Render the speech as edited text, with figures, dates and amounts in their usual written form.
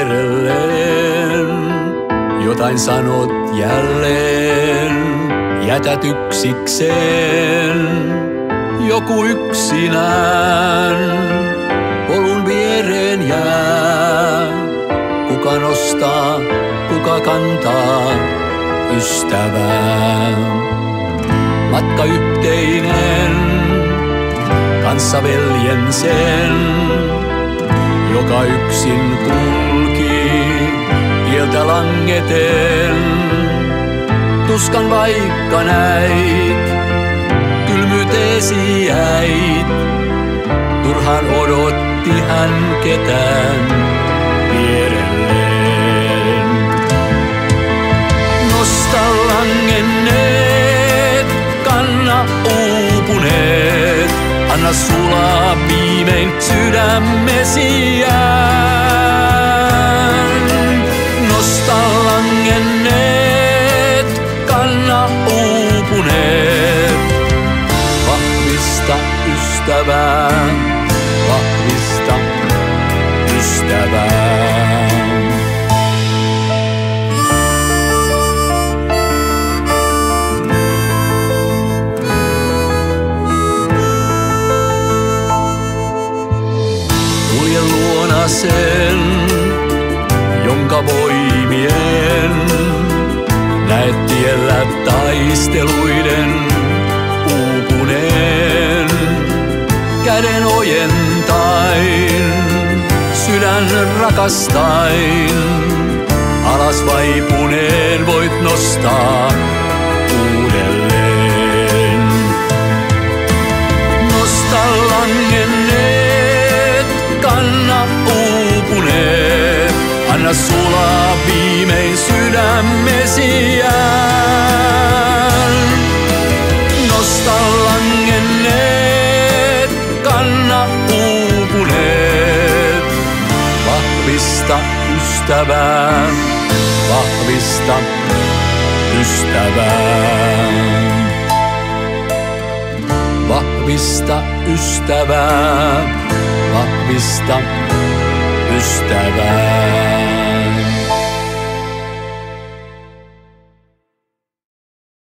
vierelleen. Jotain sanot jälleen, jätät yksikseen. Joku yksinään polun viereen jää. Kuka nostaa, kuka kantaa ystävää? Matka yhteinen, kanssa veljen sen, joka yksin kulki tieltä langeten. Tuskan vaikka näit, kylmyyteesi jäit, turhaan odotti hän ketään vierelleen. Nosta langenneet, kanna uupuneet, anna sulaa viimein sydämesi jään. Nosta langenneet, kanna uupuneet, vahvista ystävää, vahvista ystävää. Kulje luona sen, jonka voimien näet tiellä taisteluiden uupuneen. Käden ojentain, sydän rakastain, alas vaipuneen voit nostaa uudelleen. Nosta langenneet, kanna uupuneet, anna sulaa viimein sydämesi jään. Nosta langenneet, kanna uupuneet, vahvista ystävää, vahvista ystävää. Vahvista ystävää, vahvista ystävää.